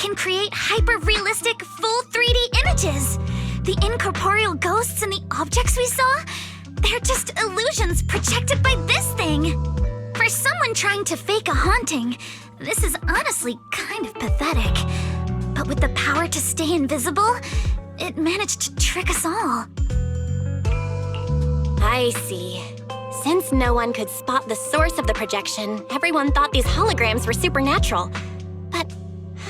can create hyper-realistic, full 3D images. The incorporeal ghosts and the objects we saw, they're just illusions projected by this thing. For someone trying to fake a haunting, this is honestly kind of pathetic. But with the power to stay invisible, it managed to trick us all. I see. Since no one could spot the source of the projection, everyone thought these holograms were supernatural. But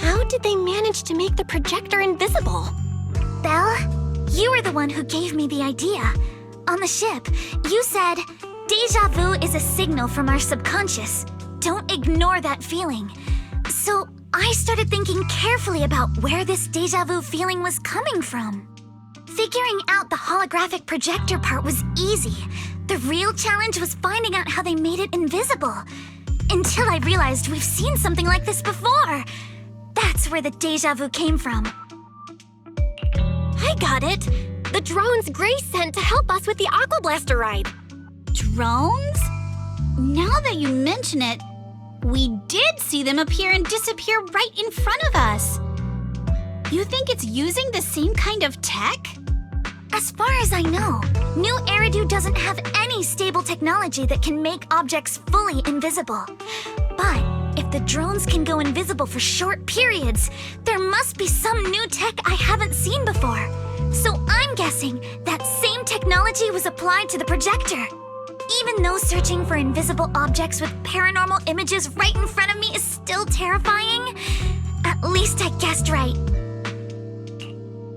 how did they manage to make the projector invisible? Belle, you were the one who gave me the idea. On the ship, you said, "Déjà vu is a signal from our subconscious. Don't ignore that feeling." So I started thinking carefully about where this déjà vu feeling was coming from. Figuring out the holographic projector part was easy. The real challenge was finding out how they made it invisible. Until I realized we've seen something like this before. That's where the déjà vu came from. I got it! The drones Grace sent to help us with the Aqua Blaster ride. Drones? Now that you mention it, we did see them appear and disappear right in front of us. You think it's using the same kind of tech? As far as I know, New Eridu doesn't have any stable technology that can make objects fully invisible. But if the drones can go invisible for short periods, there must be some new tech I haven't seen before. So I'm guessing that same technology was applied to the projector. Even though searching for invisible objects with paranormal images right in front of me is still terrifying, at least I guessed right.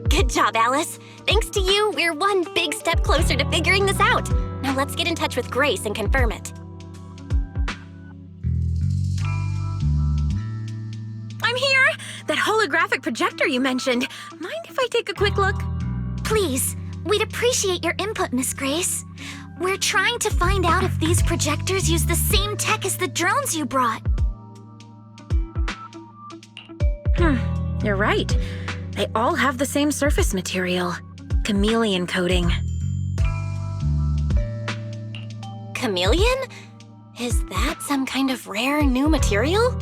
Good job, Alice. Thanks to you, we're one big step closer to figuring this out. Now let's get in touch with Grace and confirm it. I'm here! That holographic projector you mentioned. Mind if I take a quick look? Please, we'd appreciate your input, Miss Grace. We're trying to find out if these projectors use the same tech as the drones you brought. You're right. They all have the same surface material. Chameleon coating. Chameleon? Is that some kind of rare new material?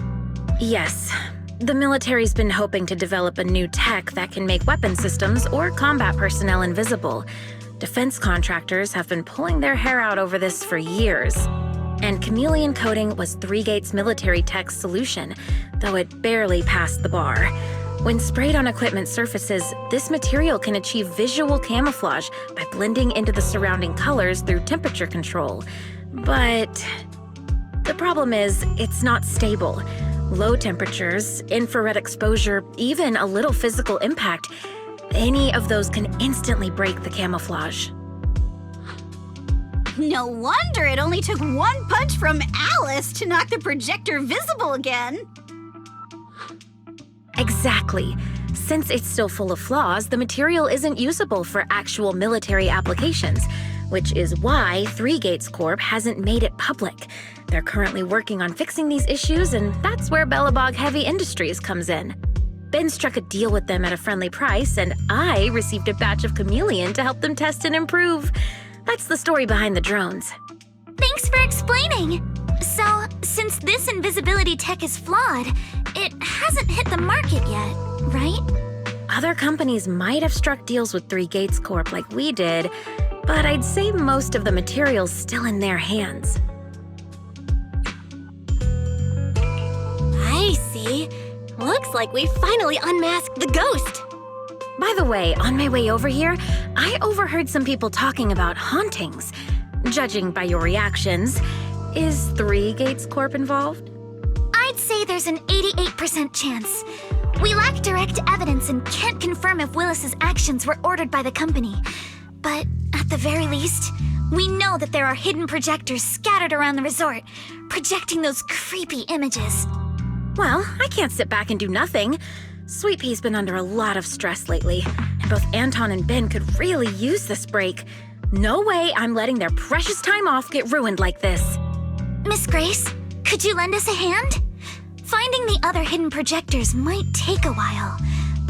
Yes. The military's been hoping to develop a new tech that can make weapon systems or combat personnel invisible. Defense contractors have been pulling their hair out over this for years. And chameleon coating was Three Gates military tech's solution, though it barely passed the bar. When sprayed on equipment surfaces, this material can achieve visual camouflage by blending into the surrounding colors through temperature control. But the problem is, it's not stable. Low temperatures, infrared exposure, even a little physical impact, any of those can instantly break the camouflage. No wonder it only took one punch from Alice to knock the projector visible again. Exactly. Since it's still full of flaws, the material isn't usable for actual military applications, which is why Three Gates Corp hasn't made it public. They're currently working on fixing these issues, and that's where Bellabog Heavy Industries comes in. Ben struck a deal with them at a friendly price, and I received a batch of chameleon to help them test and improve. That's the story behind the drones. Thanks for explaining. So, since this invisibility tech is flawed, it hasn't hit the market yet, right? Other companies might have struck deals with Three Gates Corp like we did, but I'd say most of the material's still in their hands. I see. Looks like we finally unmasked the ghost. By the way, on my way over here, I overheard some people talking about hauntings. Judging by your reactions, is Three Gates Corp involved? I'd say there's an 88% chance. We lack direct evidence and can't confirm if Willis's actions were ordered by the company. But at the very least, we know that there are hidden projectors scattered around the resort, projecting those creepy images. Well, I can't sit back and do nothing. Sweet Pea's been under a lot of stress lately, and both Anton and Ben could really use this break. No way I'm letting their precious time off get ruined like this. Miss Grace, could you lend us a hand? Finding the other hidden projectors might take a while,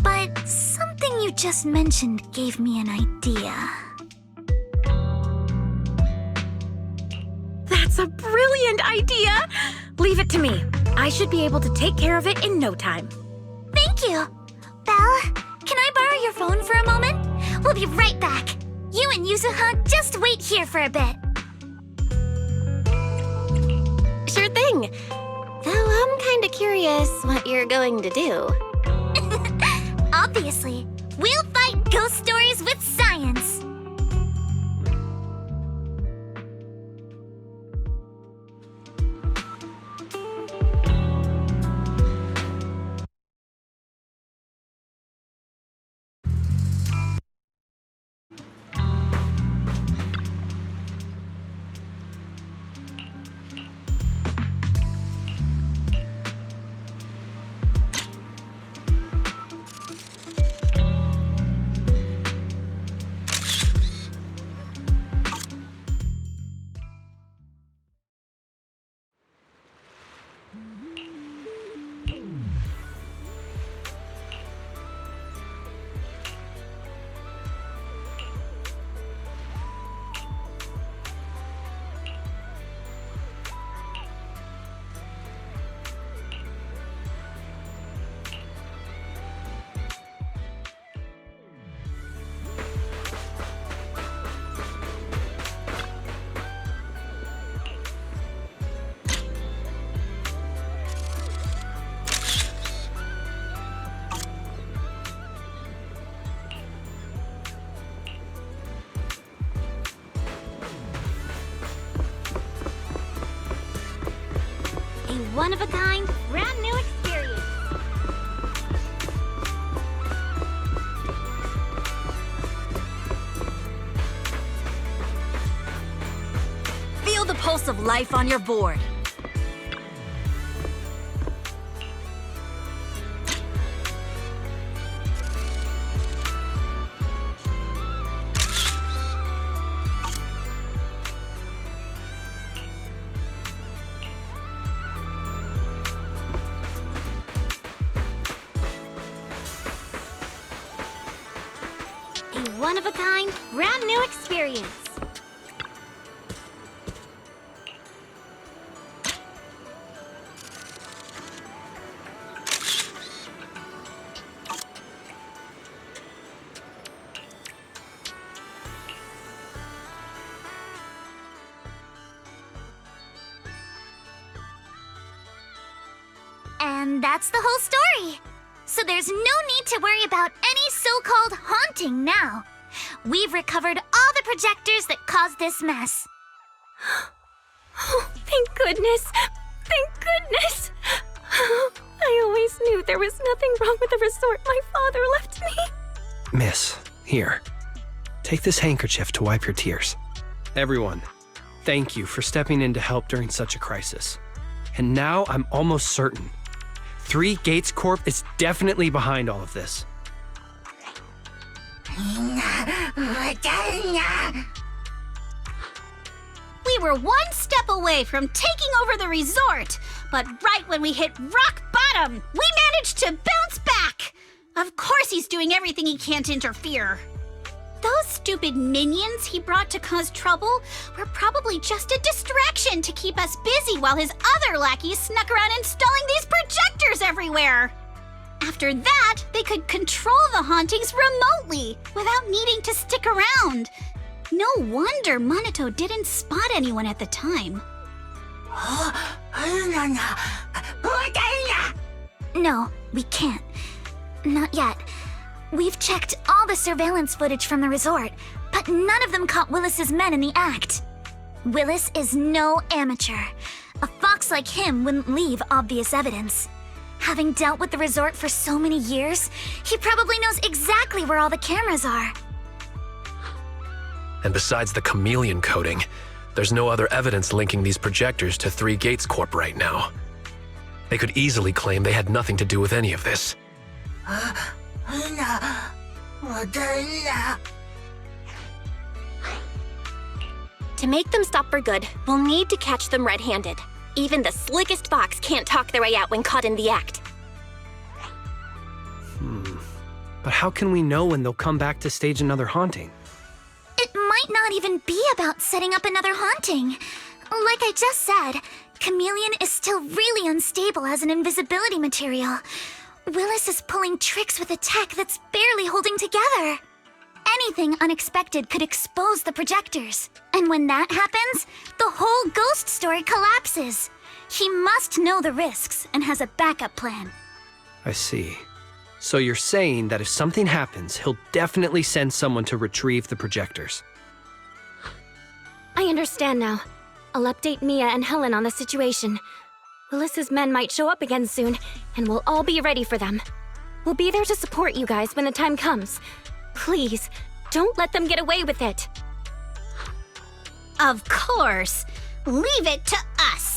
but something you just mentioned gave me an idea. That's a brilliant idea! Leave it to me. I should be able to take care of it in no time. Thank you. Belle, can I borrow your phone for a moment? We'll be right back. You and Yuzuha just wait here for a bit. Sure thing. Though I'm kinda curious what you're going to do. Obviously, we'll fight ghost stories with science. One-of-a-kind, brand new experience. Feel the pulse of life on your board. One-of-a-kind, brand new experience. And that's the whole story. So there's no need to worry about any so-called haunting now. We've recovered all the projectors that caused this mess. Oh, thank goodness! Thank goodness! I always knew there was nothing wrong with the resort my father left me. Miss, here. Take this handkerchief to wipe your tears. Everyone, thank you for stepping in to help during such a crisis. And now I'm almost certain. 3 Gates Corp is definitely behind all of this. We were one step away from taking over the resort, but right when we hit rock bottom, we managed to bounce back. Of course he's doing everything he can to interfere. Those stupid minions he brought to cause trouble were probably just a distraction to keep us busy while his other lackeys snuck around installing these projectors everywhere. After that, they could control the hauntings remotely without needing to stick around. No wonder Monato didn't spot anyone at the time. No, we can't. Not yet. We've checked all the surveillance footage from the resort, but none of them caught Willis's men in the act. Willis is no amateur. A fox like him wouldn't leave obvious evidence. Having dealt with the resort for so many years, he probably knows exactly where all the cameras are. And besides the chameleon coating, there's no other evidence linking these projectors to 3 Gates Corp right now. They could easily claim they had nothing to do with any of this. To make them stop for good, we'll need to catch them red-handed. Even the slickest fox can't talk their way out when caught in the act. But how can we know when they'll come back to stage another haunting? It might not even be about setting up another haunting. Like I just said, Chameleon is still really unstable as an invisibility material. Willis is pulling tricks with a tech that's barely holding together. Anything unexpected could expose the projectors. And when that happens, the whole ghost story collapses. He must know the risks and has a backup plan. I see. So you're saying that if something happens, he'll definitely send someone to retrieve the projectors. I understand now. I'll update Mia and Helen on the situation. Willis's men might show up again soon, and we'll all be ready for them. We'll be there to support you guys when the time comes. Please, don't let them get away with it. Of course. Leave it to us.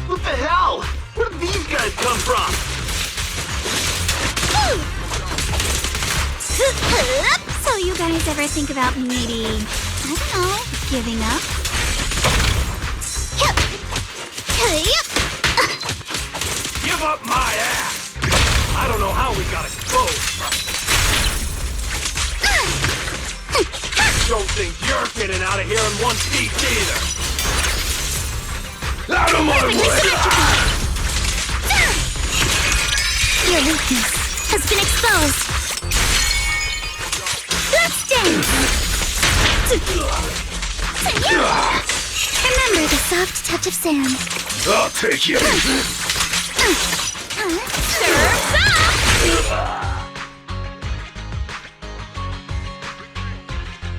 What the hell? Where did these guys come from? So you guys ever think about maybe, I don't know, giving up? Give up my ass! I don't know how we got exposed. Don't think you're getting out of here in one piece either. Out of my way! Your weakness has been exposed. Let's dance! Remember the soft touch of sand. I'll take you.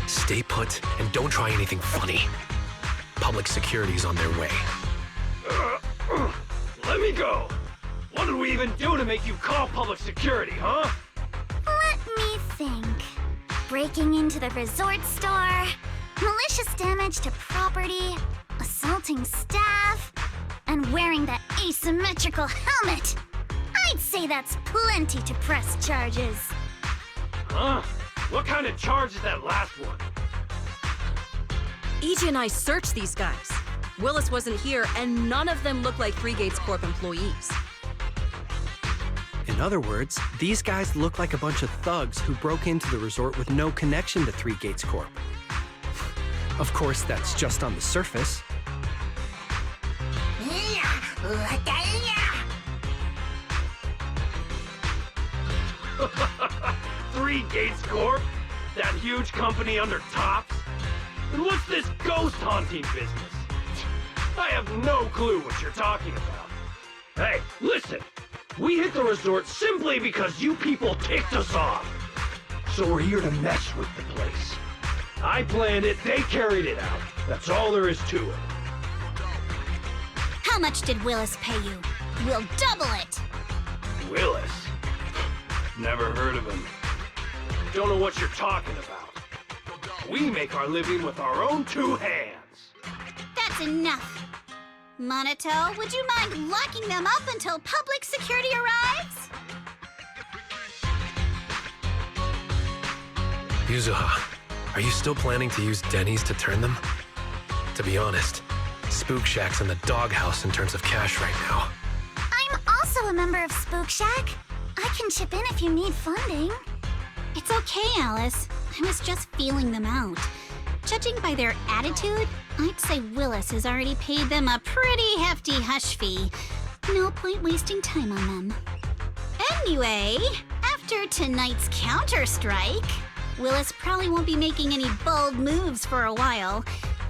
Stay put and don't try anything funny. Public security's on their way. Let me go. What did we even do to make you call public security, huh? Let me think. Breaking into the resort store, malicious damage to property, assaulting staff, and wearing that asymmetrical helmet. I'd say that's plenty to press charges. Huh? What kind of charge is that last one? EJ and I searched these guys. Willis wasn't here, and none of them look like Three Gates Corp employees. In other words, these guys look like a bunch of thugs who broke into the resort with no connection to Three Gates Corp. Of course, that's just on the surface. Three Gates Corp? That huge company under Tops? And what's this ghost haunting business? I have no clue what you're talking about. Hey, listen! We hit the resort simply because you people ticked us off. So we're here to mess with the place. I planned it, they carried it out. That's all there is to it. How much did Willis pay you? We'll double it. Willis? Never heard of him. Don't know what you're talking about. We make our living with our own two hands. That's enough. Monato, would you mind locking them up until public security arrives? Yuzuha, are you still planning to use Denny's to turn them? To be honest, Spook Shack's in the doghouse in terms of cash right now. I'm also a member of Spook Shack. I can chip in if you need funding. It's okay, Alice. I was just feeling them out. Judging by their attitude, I'd say Willis has already paid them a pretty hefty hush fee. No point wasting time on them. Anyway, after tonight's counter-strike, Willis probably won't be making any bold moves for a while.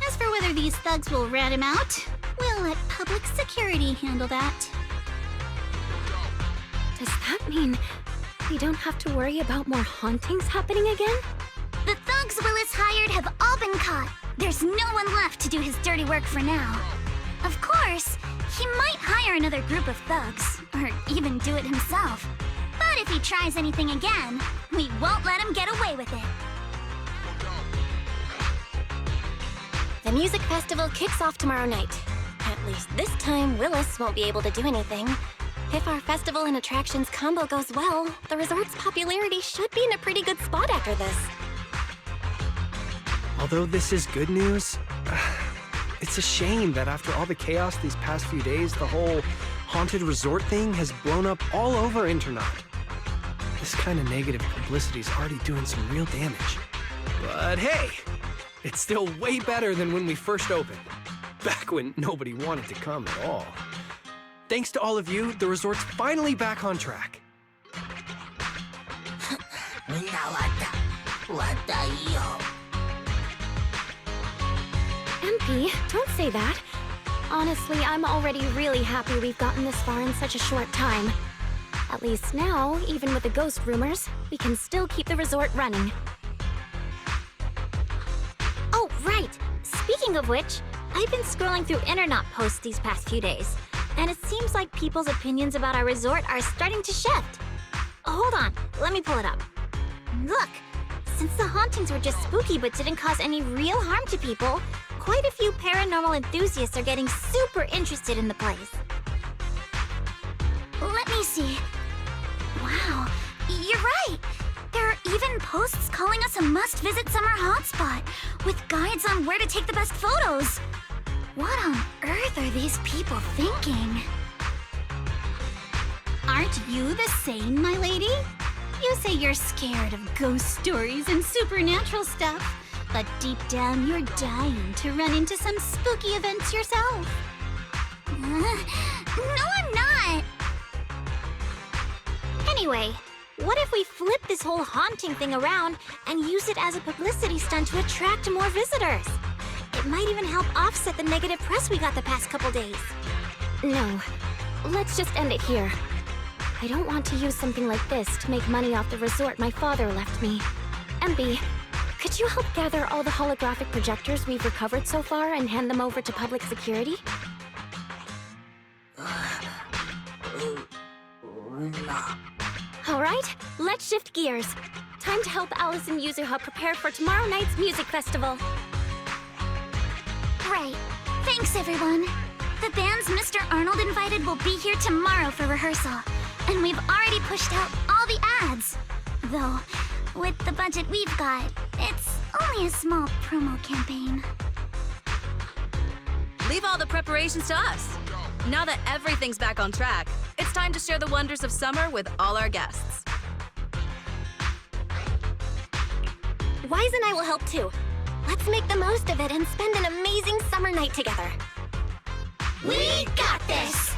As for whether these thugs will rat him out, we'll let public security handle that. Does that mean we don't have to worry about more hauntings happening again? The thugs Willis hired have all been caught. There's no one left to do his dirty work for now. Of course, he might hire another group of thugs, or even do it himself. But if he tries anything again, we won't let him get away with it. The music festival kicks off tomorrow night. At least this time, Willis won't be able to do anything. If our festival and attractions combo goes well, the resort's popularity should be in a pretty good spot after this. Although this is good news, it's a shame that after all the chaos these past few days, the whole haunted resort thing has blown up all over internet. This kind of negative publicity is already doing some real damage. But hey, it's still way better than when we first opened, back when nobody wanted to come at all. Thanks to all of you, the resort's finally back on track. MP, don't say that. Honestly, I'm already really happy we've gotten this far in such a short time. At least now, even with the ghost rumors, we can still keep the resort running. Oh, right! Speaking of which, I've been scrolling through internet posts these past few days, and it seems like people's opinions about our resort are starting to shift. Hold on, let me pull it up. Look! Since the hauntings were just spooky but didn't cause any real harm to people, quite a few paranormal enthusiasts are getting super interested in the place. Let me see. Wow, you're right! There are even posts calling us a must-visit summer hotspot, with guides on where to take the best photos. What on earth are these people thinking? Aren't you the same, my lady? You say you're scared of ghost stories and supernatural stuff, but deep down you're dying to run into some spooky events yourself. No, I'm not! Anyway, what if we flip this whole haunting thing around and use it as a publicity stunt to attract more visitors? It might even help offset the negative press we got the past couple days. No, let's just end it here. I don't want to use something like this to make money off the resort my father left me. MB, could you help gather all the holographic projectors we've recovered so far and hand them over to public security? Alright, let's shift gears. Time to help Alice and Yuzuha prepare for tomorrow night's music festival. Right. Thanks, everyone. The bands Mr. Arnold invited will be here tomorrow for rehearsal, and we've already pushed out all the ads. Though, with the budget we've got, it's only a small promo campaign. Leave all the preparations to us. Now that everything's back on track, it's time to share the wonders of summer with all our guests. Wise and I will help too. Let's make the most of it and spend an amazing summer night together. We got this!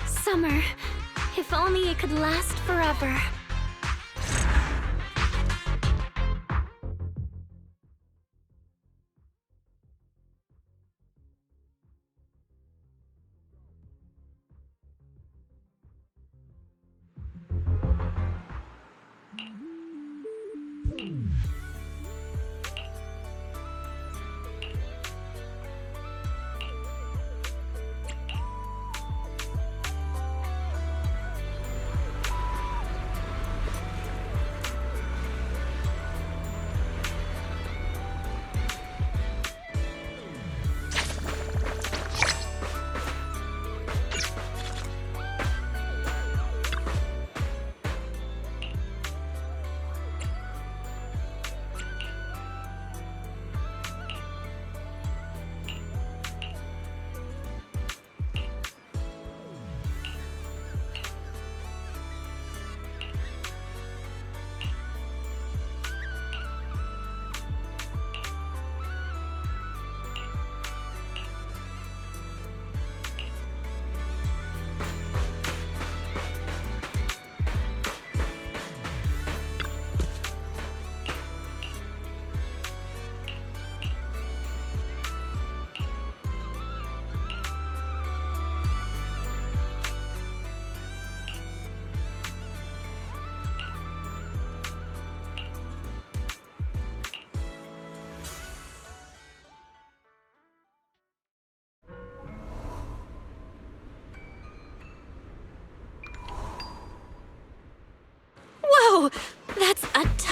Summer. If only it could last forever.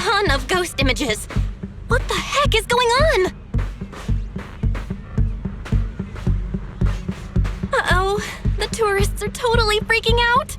ton of ghost images. What the heck is going on? Uh-oh, the tourists are totally freaking out.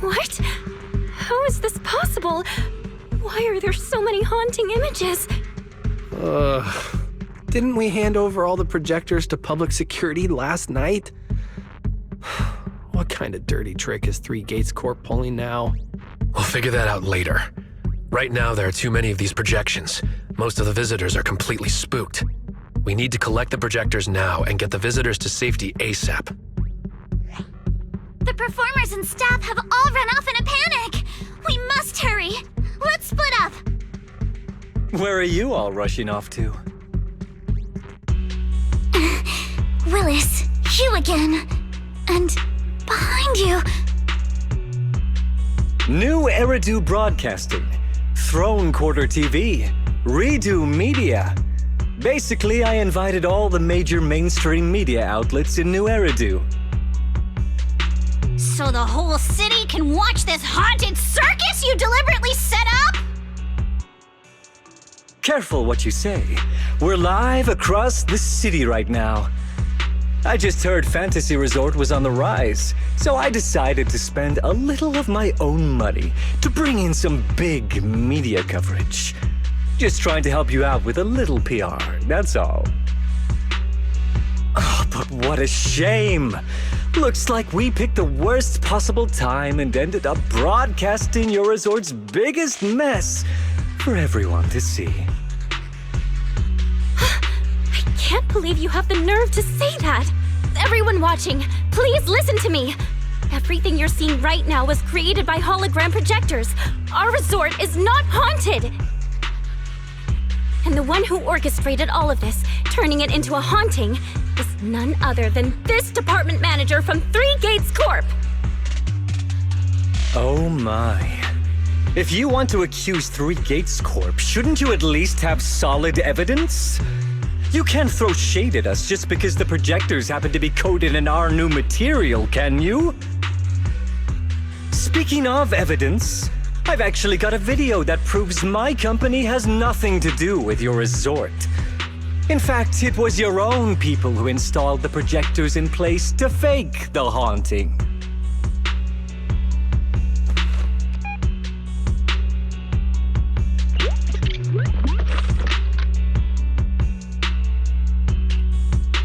What? How is this possible? Why are there so many haunting images? Didn't we hand over all the projectors to public security last night? What kind of dirty trick is Three Gates Corp pulling now? We'll figure that out later. Right now, there are too many of these projections. Most of the visitors are completely spooked. We need to collect the projectors now and get the visitors to safety ASAP. The performers and staff have all run off in a panic! We must hurry! Let's split up! Where are you all rushing off to? Willis, you again. And behind you. New Eridu Broadcasting, Throne Quarter TV, Redo Media. Basically, I invited all the major mainstream media outlets in New Eridu. So the whole city can watch this haunted circus you deliberately set up? Careful what you say. We're live across the city right now. I just heard Fantasy Resort was on the rise, so I decided to spend a little of my own money to bring in some big media coverage. Just trying to help you out with a little PR, that's all. Oh, but what a shame! Looks like we picked the worst possible time and ended up broadcasting your resort's biggest mess for everyone to see. I can't believe you have the nerve to say that! Everyone watching, please listen to me! Everything you're seeing right now was created by hologram projectors. Our resort is not haunted! And the one who orchestrated all of this, turning it into a haunting, is none other than this department manager from Three Gates Corp! Oh my. If you want to accuse Three Gates Corp, shouldn't you at least have solid evidence? You can't throw shade at us just because the projectors happen to be coated in our new material, can you? Speaking of evidence, I've actually got a video that proves my company has nothing to do with your resort. In fact, it was your own people who installed the projectors in place to fake the haunting.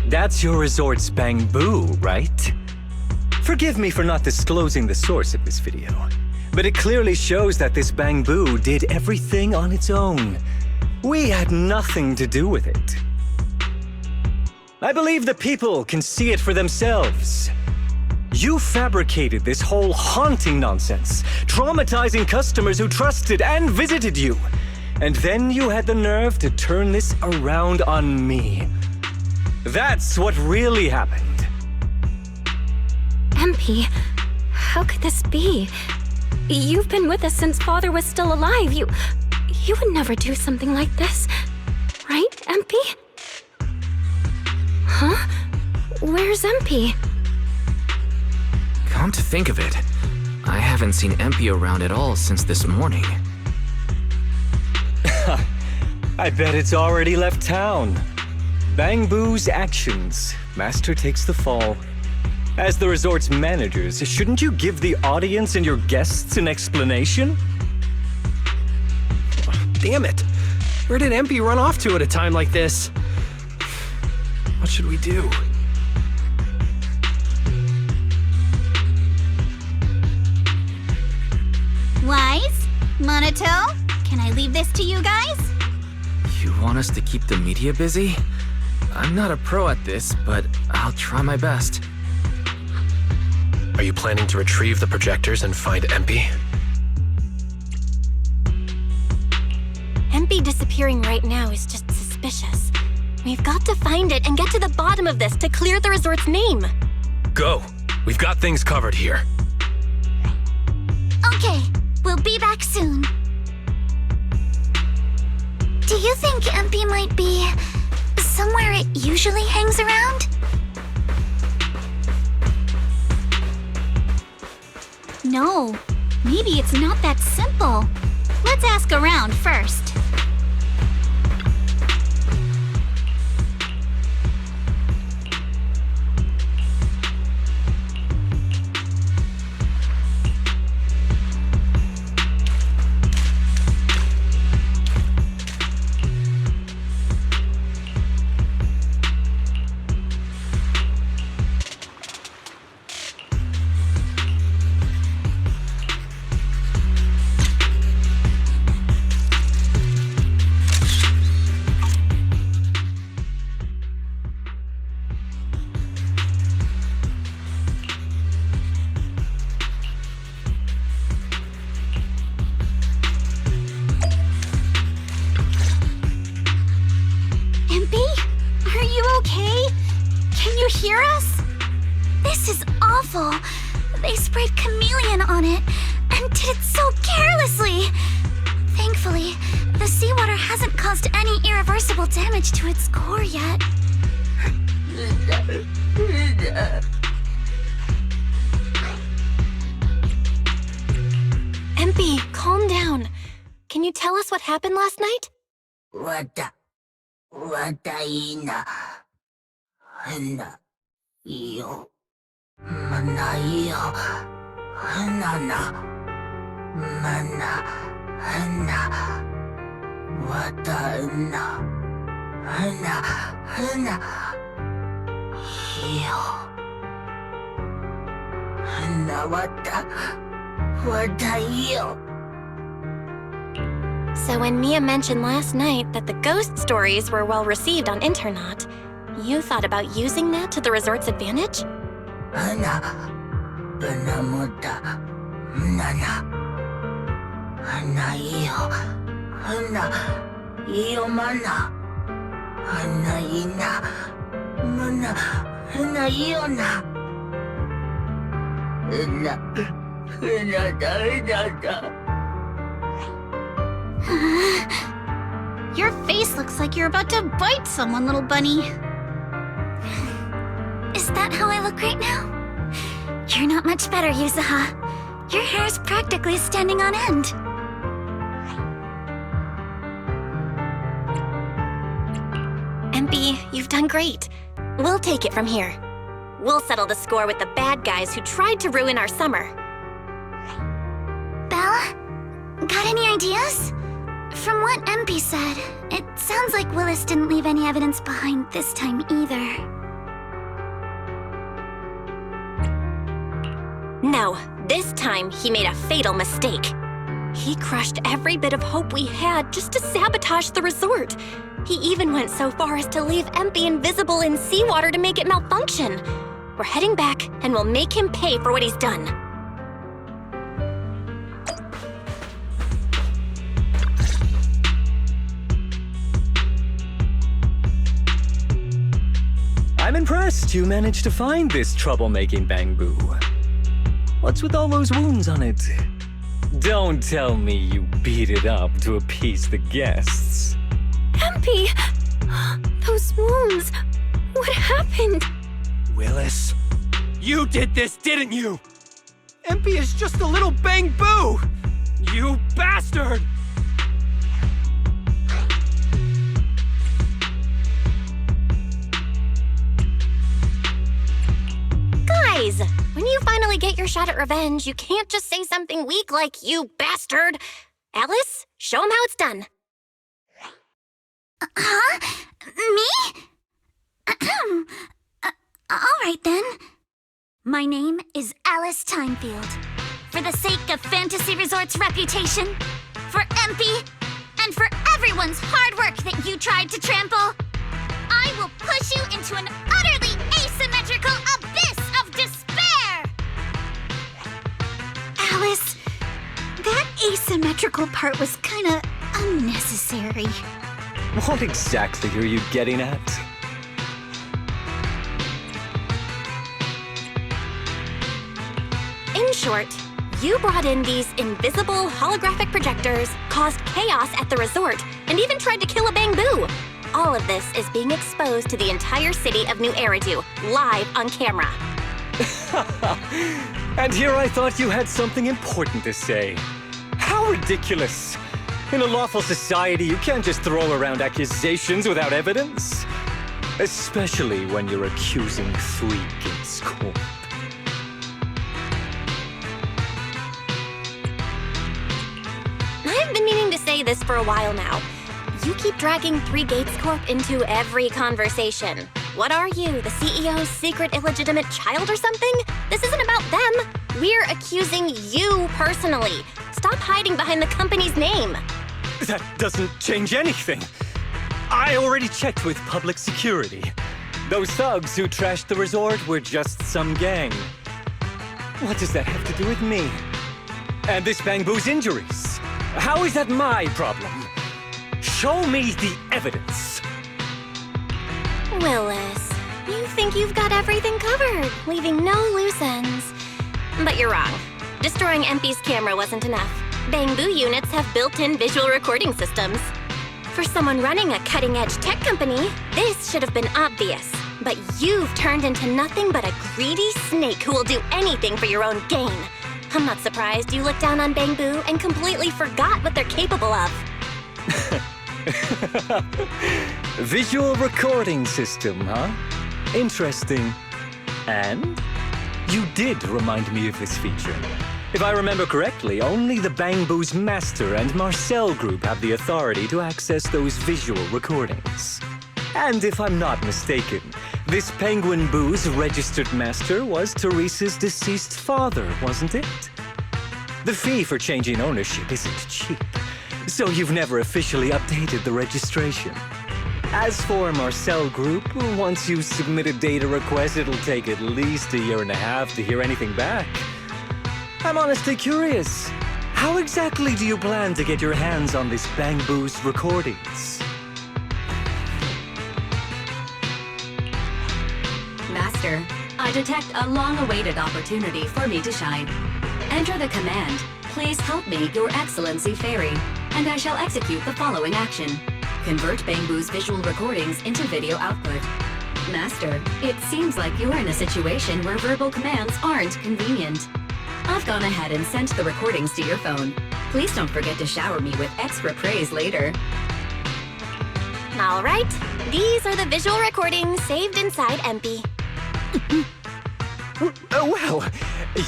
That's your resort's bamboo, right? Forgive me for not disclosing the source of this video, but it clearly shows that this bamboo did everything on its own. We had nothing to do with it. I believe the people can see it for themselves. You fabricated this whole haunting nonsense, traumatizing customers who trusted and visited you. And then you had the nerve to turn this around on me. That's what really happened. MP, how could this be? You've been with us since Father was still alive. You would never do something like this, right, MP? Huh? Where's MP? Come to think of it, I haven't seen MP around at all since this morning. I bet it's already left town. Bamboo's actions. Master takes the fall. As the resort's managers, shouldn't you give the audience and your guests an explanation? Damn it! Where did MP run off to at a time like this? What should we do? Wise? Monato? Can I leave this to you guys? You want us to keep the media busy? I'm not a pro at this, but I'll try my best. Are you planning to retrieve the projectors and find Empy? Empy disappearing right now is just suspicious. We've got to find it and get to the bottom of this to clear the resort's name. Go! We've got things covered here. Okay, we'll be back soon. Do you think Empy might be somewhere it usually hangs around? No, maybe it's not that simple. Let's ask around first. Hear us? This is awful. They sprayed chameleon on it and did it so carelessly. Thankfully, the seawater hasn't caused any irreversible damage to its core yet. Empy, calm down. Can you tell us what happened last night? So when Mia mentioned last night that the ghost stories were well received on internet, you thought about using that to the resort's advantage? Your face looks like you're about to bite someone, little bunny. Is that how I look right now? You're not much better, Yuzuha. Your hair's practically standing on end. Empy, you've done great. We'll take it from here. We'll settle the score with the bad guys who tried to ruin our summer. Belle? Got any ideas? From what Empy said, it sounds like Willis didn't leave any evidence behind this time either. No, this time he made a fatal mistake. He crushed every bit of hope we had just to sabotage the resort. He even went so far as to leave Empy invisible in seawater to make it malfunction. We're heading back, and we'll make him pay for what he's done. I'm impressed you managed to find this troublemaking Bangbu. What's with all those wounds on it? Don't tell me you beat it up to appease the guests. Empy! Those wounds! What happened? Willis, you did this, didn't you? Empy is just a little Bangbu! You bastard! Guys, when you finally get your shot at revenge, you can't just say something weak like, "You bastard!" Alice, show him how it's done. Huh? Me? All right then. My name is Alice Timefield. For the sake of Fantasy Resort's reputation, for MP, and for everyone's hard work that you tried to trample, I will push you into an utterly asymmetrical abyss of despair! Alice, that asymmetrical part was kinda unnecessary. What exactly are you getting at? In short, you brought in these invisible holographic projectors, caused chaos at the resort, and even tried to kill a bamboo. All of this is being exposed to the entire city of New Eridu, live on camera. And here I thought you had something important to say. How ridiculous! In a lawful society, you can't just throw around accusations without evidence. Especially when you're accusing 3Gates Corp. I've been meaning to say this for a while now. You keep dragging 3Gates Corp into every conversation. What are you, the CEO's secret illegitimate child or something? This isn't about them. We're accusing you personally. Stop hiding behind the company's name. That doesn't change anything. I already checked with public security. Those thugs who trashed the resort were just some gang. What does that have to do with me? And this bamboo's injuries? How is that my problem? Show me the evidence. Willis, you think you've got everything covered, leaving no loose ends. But you're wrong. Destroying MP's camera wasn't enough. Bamboo units have built-in visual recording systems. For someone running a cutting-edge tech company, this should have been obvious. But you've turned into nothing but a greedy snake who will do anything for your own gain. I'm not surprised you looked down on Bamboo and completely forgot what they're capable of. Visual recording system, huh? Interesting. And? You did remind me of this feature. If I remember correctly, only the Bamboo's Master and Marcel Group have the authority to access those visual recordings. And if I'm not mistaken, this Penguin Boo's registered master was Teresa's deceased father, wasn't it? The fee for changing ownership isn't cheap, so you've never officially updated the registration. As for Marcel Group, once you submit a data request, it'll take at least 1.5 years to hear anything back. I'm honestly curious. How exactly do you plan to get your hands on this Bamboo's recordings? Master, I detect a long-awaited opportunity for me to shine. Enter the command, "Please help me, Your Excellency Fairy," and I shall execute the following action. Convert Bamboo's visual recordings into video output. Master, it seems like you're in a situation where verbal commands aren't convenient. I've gone ahead and sent the recordings to your phone. Please don't forget to shower me with extra praise later. All right, these are the visual recordings saved inside MP. Well,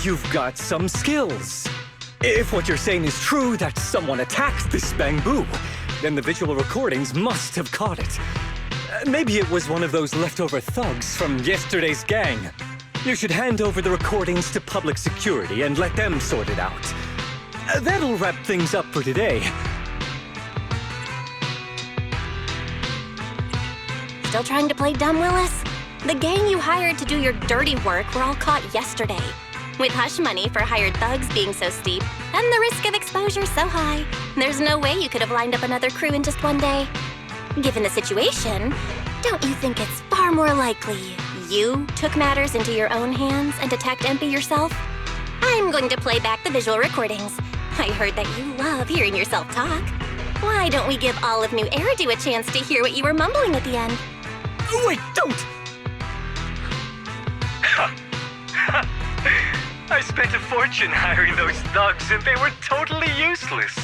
you've got some skills. If what you're saying is true, that someone attacked this Bamboo, then the visual recordings must have caught it. Maybe it was one of those leftover thugs from yesterday's gang. You should hand over the recordings to public security and let them sort it out. That'll wrap things up for today. Still trying to play dumb, Willis? The gang you hired to do your dirty work were all caught yesterday. With hush money for hired thugs being so steep, and the risk of exposure so high, there's no way you could have lined up another crew in just one day. Given the situation, don't you think it's far more likely you took matters into your own hands and attacked MP yourself? I'm going to play back the visual recordings. I heard that you love hearing yourself talk. Why don't we give all of New Eridu a chance to hear what you were mumbling at the end? Wait, don't! I spent a fortune hiring those thugs and they were totally useless.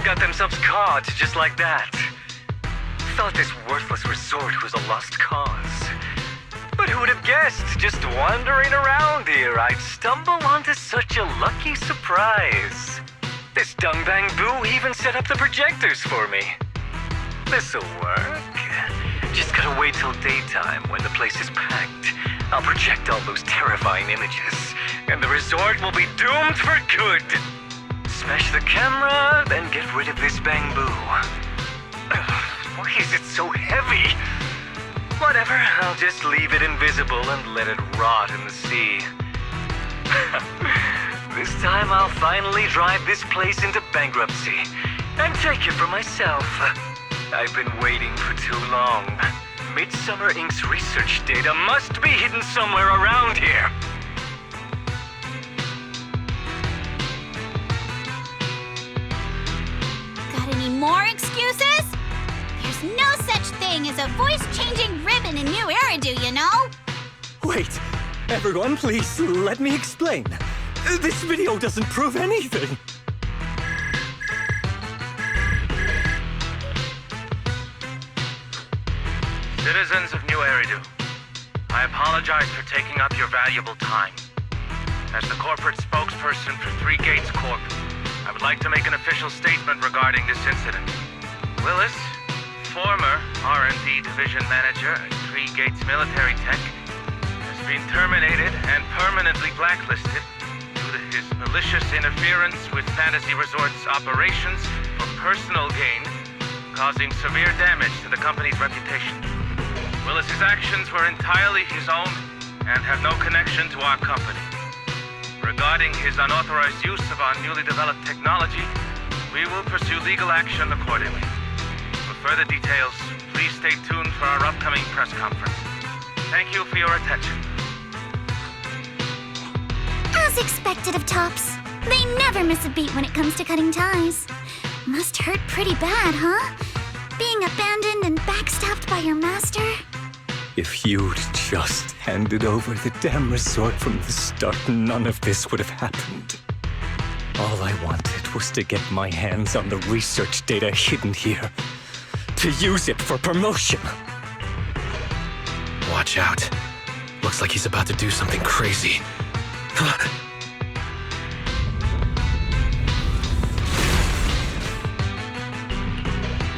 Got themselves caught just like that. Thought this worthless resort was a lost cause. But who would have guessed, just wandering around here, I'd stumble onto such a lucky surprise. This dung Bamboo even set up the projectors for me. This'll work. Just gotta wait till daytime when the place is packed. I'll project all those terrifying images, and the resort will be doomed for good. Smash the camera, then get rid of this bamboo. Why is it so heavy? Whatever, I'll just leave it invisible and let it rot in the sea. This time I'll finally drive this place into bankruptcy and take it for myself. I've been waiting for too long. Midsummer Inc.'s research data must be hidden somewhere around here. Got any more excuses? There's no such thing as a voice-changing ribbon in New Eridu, you know? Wait, everyone, please let me explain. This video doesn't prove anything. Citizens of New Eridu, I apologize for taking up your valuable time. As the corporate spokesperson for Three Gates Corp., I would like to make an official statement regarding this incident. Willis, former R&D division manager at Three Gates Military Tech, has been terminated and permanently blacklisted due to his malicious interference with Fantasy Resort's operations for personal gain, causing severe damage to the company's reputation. Willis's actions were entirely his own and have no connection to our company. Regarding his unauthorized use of our newly developed technology, we will pursue legal action accordingly. For further details, please stay tuned for our upcoming press conference. Thank you for your attention. As expected of Tops, they never miss a beat when it comes to cutting ties. Must hurt pretty bad, huh? Being abandoned and backstabbed by your master? If you'd just handed over the damn resort from the start, none of this would have happened. All I wanted was to get my hands on the research data hidden here, to use it for promotion. Watch out. Looks like he's about to do something crazy.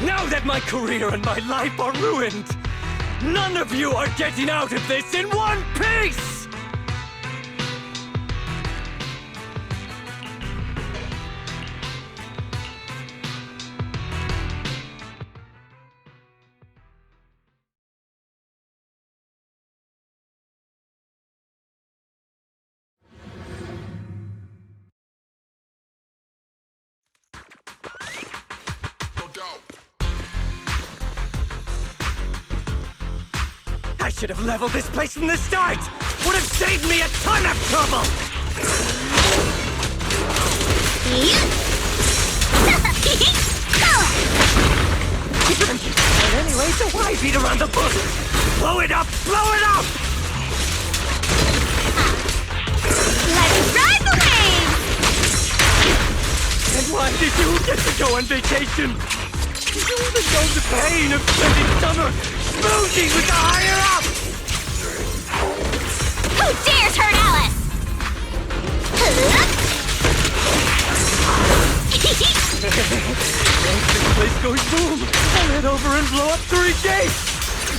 Now that my career and my life are ruined, none of you are getting out of this in one piece! I should have leveled this place from the start! Would have saved me a ton of trouble! But anyway, so why beat around the bush? Blow it up! Blow it up! Let's ride the waves! And why did you get to go on vacation? Did you even know the pain of spending summer smooching with the higher-ups? Who dares hurt Alice? Once this place goes boom, I'll head over and blow up 3 gates!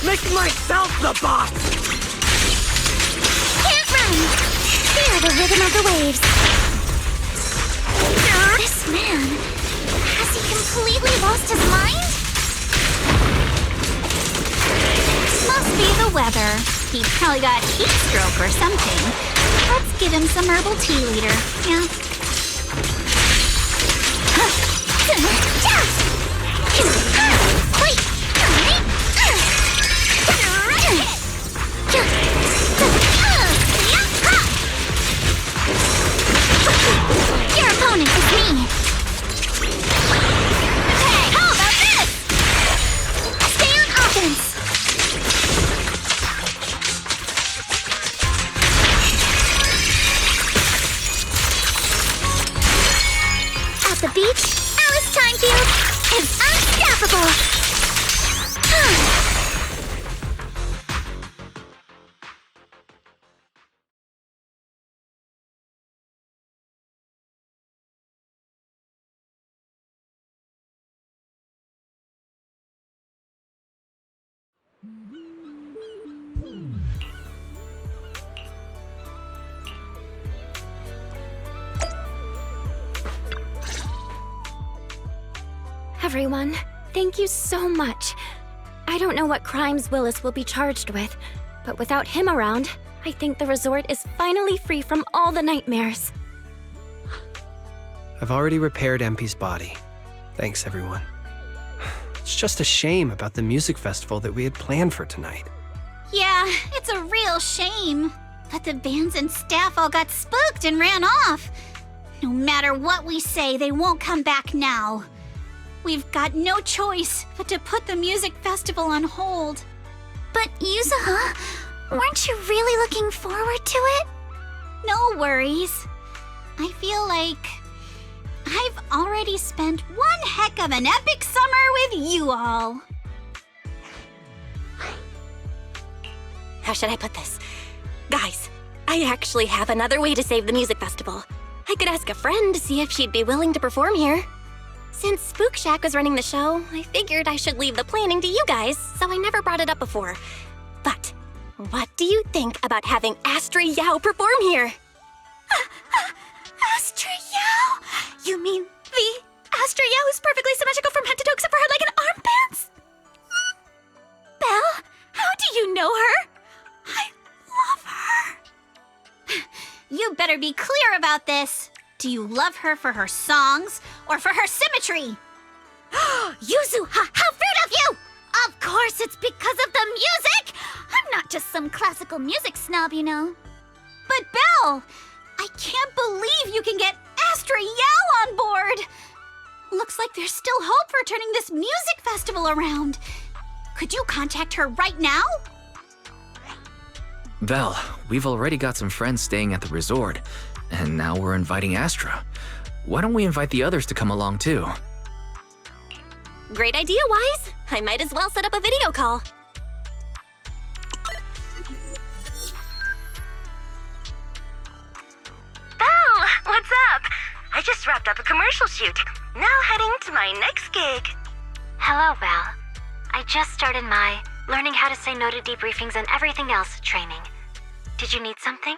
Make myself the boss! Can't run! Feel the rhythm of the waves. This man, has he completely lost his mind? Must be the weather. He probably got heat stroke or something. Let's give him some herbal tea later. Yeah. Your opponent is me. Hey, how about this? Stay on offense. At the beach, Alice Timefield is unstoppable. everyone. Thank you so much. I don't know what crimes Willis will be charged with, but without him around, I think the resort is finally free from all the nightmares. I've already repaired MP's body. Thanks, everyone. It's just a shame about the music festival that we had planned for tonight. Yeah, it's a real shame. But the bands and staff all got spooked and ran off. No matter what we say, they won't come back now. We've got no choice but to put the music festival on hold. But Yuzuha, weren't you really looking forward to it? No worries. I feel like I've already spent one heck of an epic summer with you all. How should I put this? Guys, I actually have another way to save the music festival. I could ask a friend to see if she'd be willing to perform here. Since Spook Shack was running the show, I figured I should leave the planning to you guys, so I never brought it up before. But what do you think about having Astra Yao perform here? Astra Yao? You mean the Astra Yao who's perfectly symmetrical from head to toe except for her leg and armpits? Belle, how do you know her? I love her. You better be clear about this. Do you love her for her songs or for her symmetry? Yuzuha, how rude of you! Of course it's because of the music! I'm not just some classical music snob, you know. But Belle, I can't believe you can get Astra Yao on board! Looks like there's still hope for turning this music festival around. Could you contact her right now? Val, we've already got some friends staying at the resort, and now we're inviting Astra. Why don't we invite the others to come along too? Great idea, Wise. I might as well set up a video call. Belle, what's up? I just wrapped up a commercial shoot. Now heading to my next gig. Hello, Belle. I just started my learning how to say no to debriefings and everything else training. Did you need something?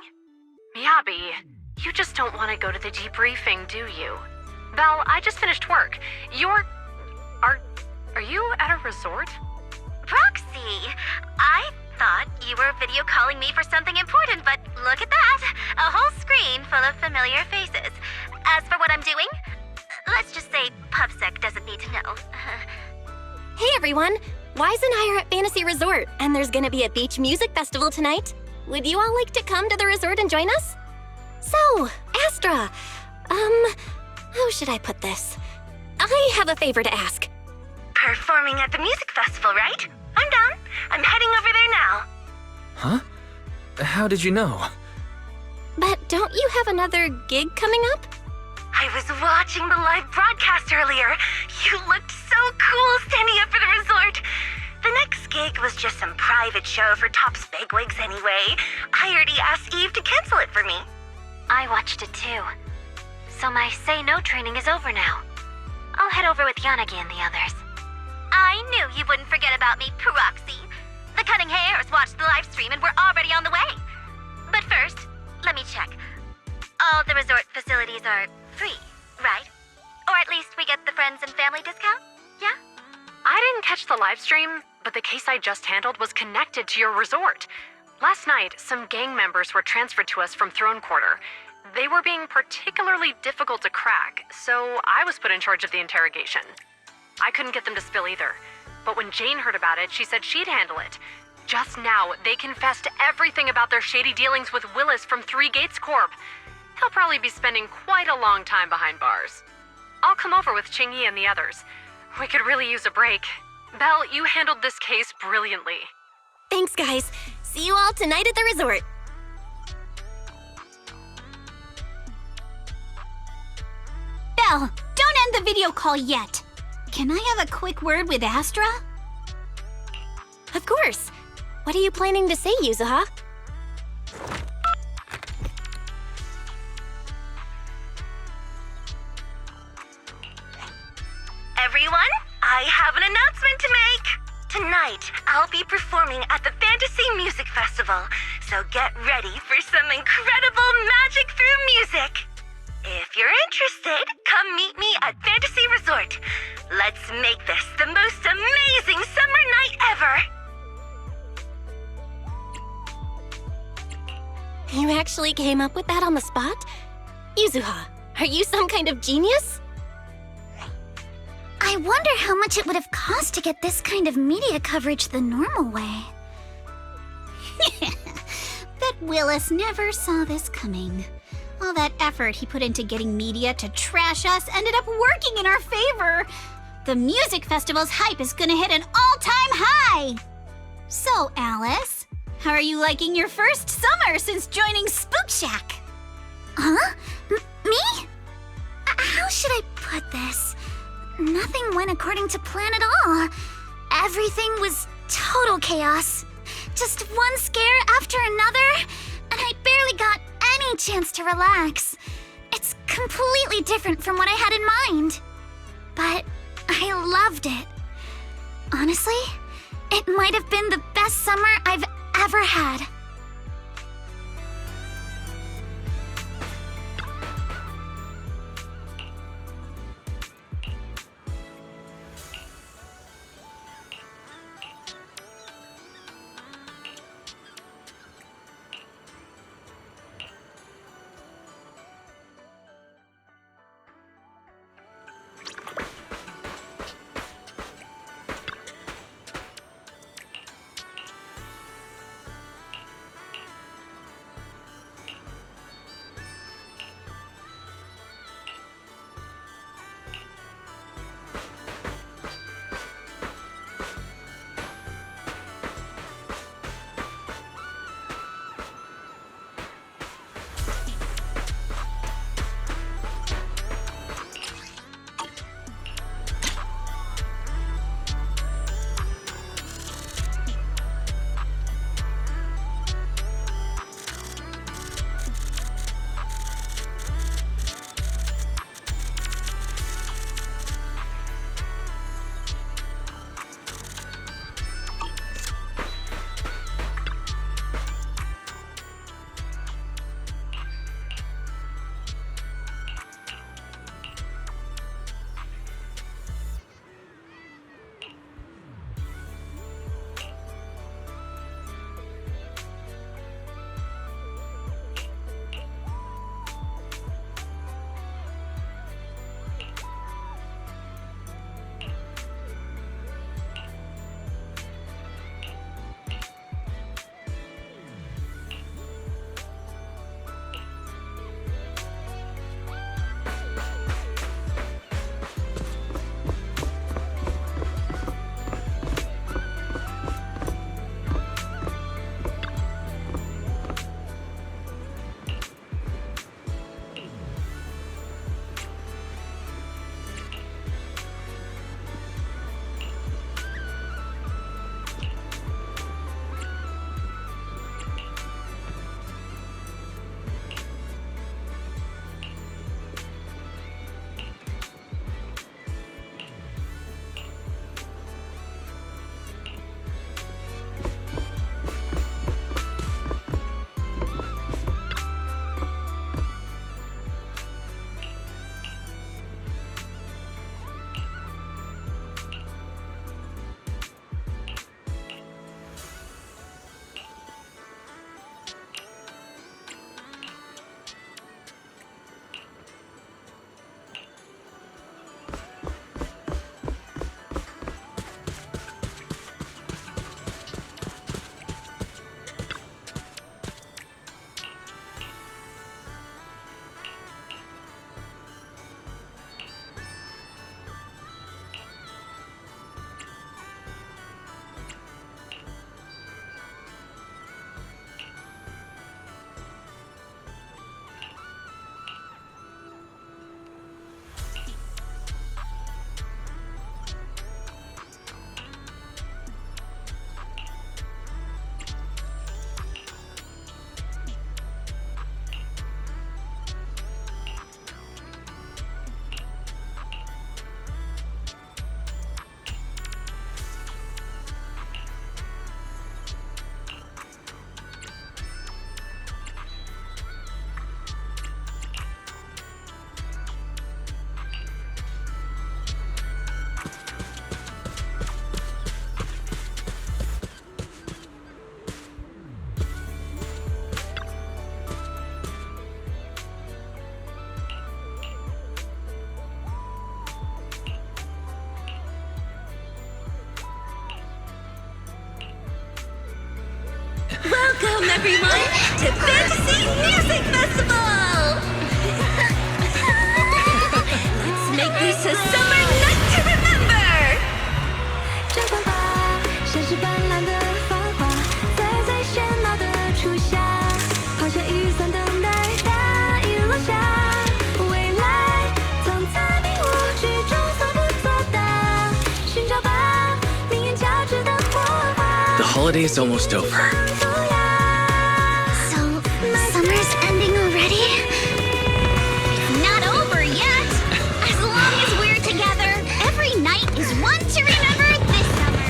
Miyabi, you just don't want to go to the debriefing, do you? Belle, I just finished work. Are you at a resort? Roxy, I thought you were video calling me for something important, but look at that! A whole screen full of familiar faces. As for what I'm doing, let's just say PubSec doesn't need to know. Hey everyone! Wise and I are at Fantasy Resort, and there's gonna be a beach music festival tonight. Would you all like to come to the resort and join us? So, Astra, how should I put this? I have a favor to ask. Performing at the music festival, right? I'm done. I'm heading over there now. Huh? How did you know? But don't you have another gig coming up? I was watching the live broadcast earlier. You looked so cool standing up for the resort. The next gig was just some private show for Top's bigwigs anyway. I already asked Eve to cancel it for me. I watched it too. So my say no training is over now. I'll head over with Yanagi and the others. I knew you wouldn't forget about me, Proxy. The Cunning Hares watched the live stream and we're already on the way. But first, let me check. All the resort facilities are free, right? Or at least we get the friends and family discount, yeah? I didn't catch the live stream, but the case I just handled was connected to your resort. Last night, some gang members were transferred to us from Throne Quarter. They were being particularly difficult to crack, so I was put in charge of the interrogation. I couldn't get them to spill either, but when Jane heard about it, she said she'd handle it. Just now, they confessed everything about their shady dealings with Willis from Three Gates Corp. He'll probably be spending quite a long time behind bars. I'll come over with Qingyi and the others. We could really use a break. Belle, you handled this case brilliantly. Thanks, guys. See you all tonight at the resort. Belle, don't end the video call yet. Can I have a quick word with Astra? Of course. What are you planning to say, Yuzuha? Everyone, I have an announcement to make. Tonight, I'll be performing at the Fantasy Music Festival, so get ready for some incredible magic through music. If you're interested, come meet me at Fantasy Resort. Let's make this the most amazing summer night ever! You actually came up with that on the spot? Yuzuha, are you some kind of genius? I wonder how much it would have cost to get this kind of media coverage the normal way. Bet Willis never saw this coming. All that effort he put into getting media to trash us ended up working in our favor. The music festival's hype is gonna hit an all-time high! So, Alice, how are you liking your first summer since joining Spook Shack? Huh? Me? How should I put this? Nothing went according to plan at all. Everything was total chaos. Just one scare after another, and I barely got any chance to relax. It's completely different from what I had in mind. But I loved it. Honestly, it might have been the best summer I've ever had. Welcome, everyone, to Fantasy Music Festival! Let's make this a summer night to remember! 这繁华，像是斑斓的芳华，在最喧闹的初夏，好像雨伞等待大雨落下。未来藏在迷雾之中，所不作答，寻找吧，命运交织的火花。 The holiday is almost over. So, summer's ending already? Not over yet! As long as we're together, every night is one to remember this summer.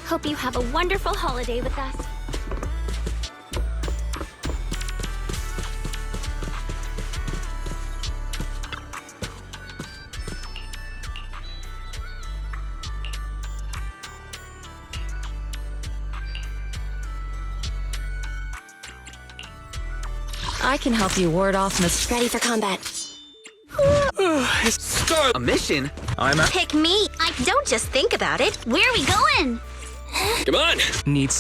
Hope you have a wonderful holiday with us. I can help you ward off Ready for combat. Start a mission. I'm a Pick me! Don't just think about it. Where are we going? Come on. Needs.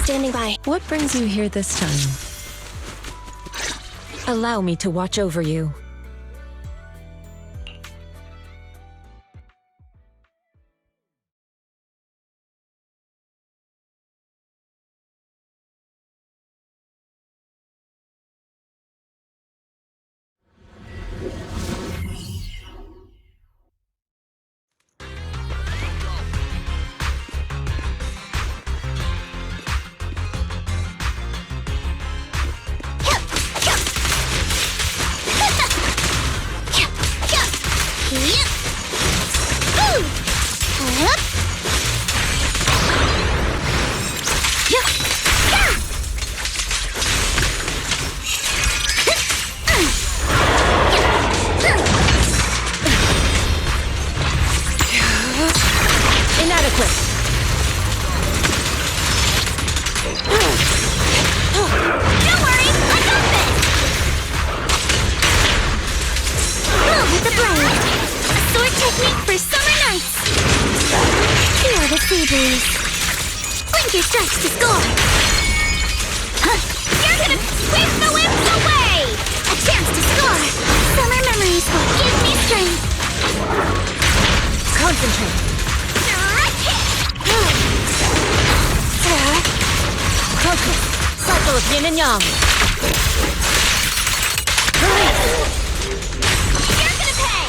Standing by. What brings you here this time? Allow me to watch over you. Inadequate. Don't worry, I got this! Roll with the blade. A sword technique for summer nights. Feel the sea breeze. Blink your strikes to score. You're gonna sweep the whips away! A chance to score. Summer memories will give me strength. Concentrate. Strike it! cycle of yin and yang. You're gonna pay!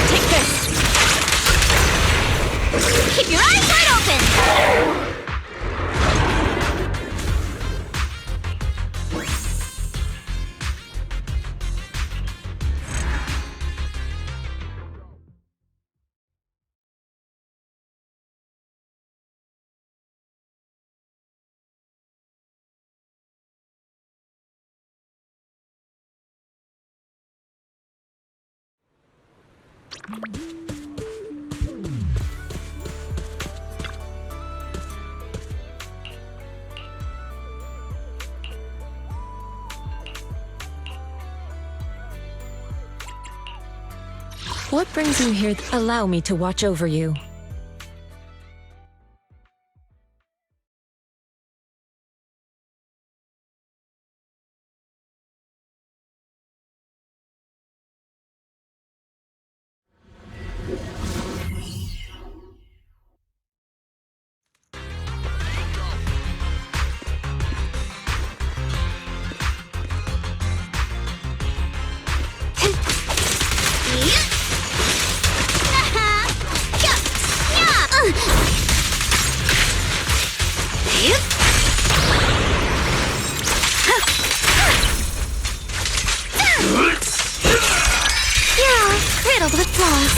Take this. Keep your eyes wide open! What brings you here? Allow me to watch over you. Riddled with flaws.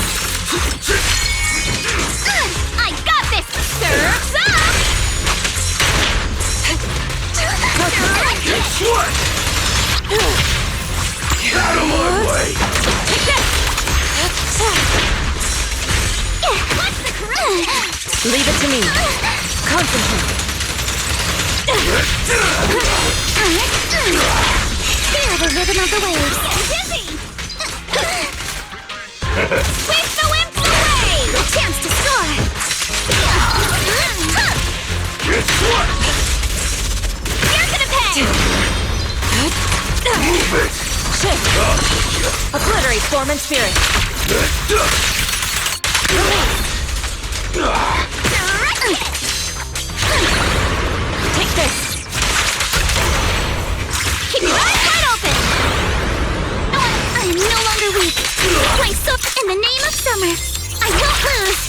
I got this! Surf's up! Guess what? Out of my way! Take this! What's the correct? Leave it to me. Concentrate. Feel the rhythm of the waves. Dizzy! Sweep the wimps away! Chance to score! Guess what? You're gonna pay! Move it! Shift. Obliterate form and spirit. Take this. Keep your eyes wide open! I am no longer weak. My soul, in the name of summer, I won't lose!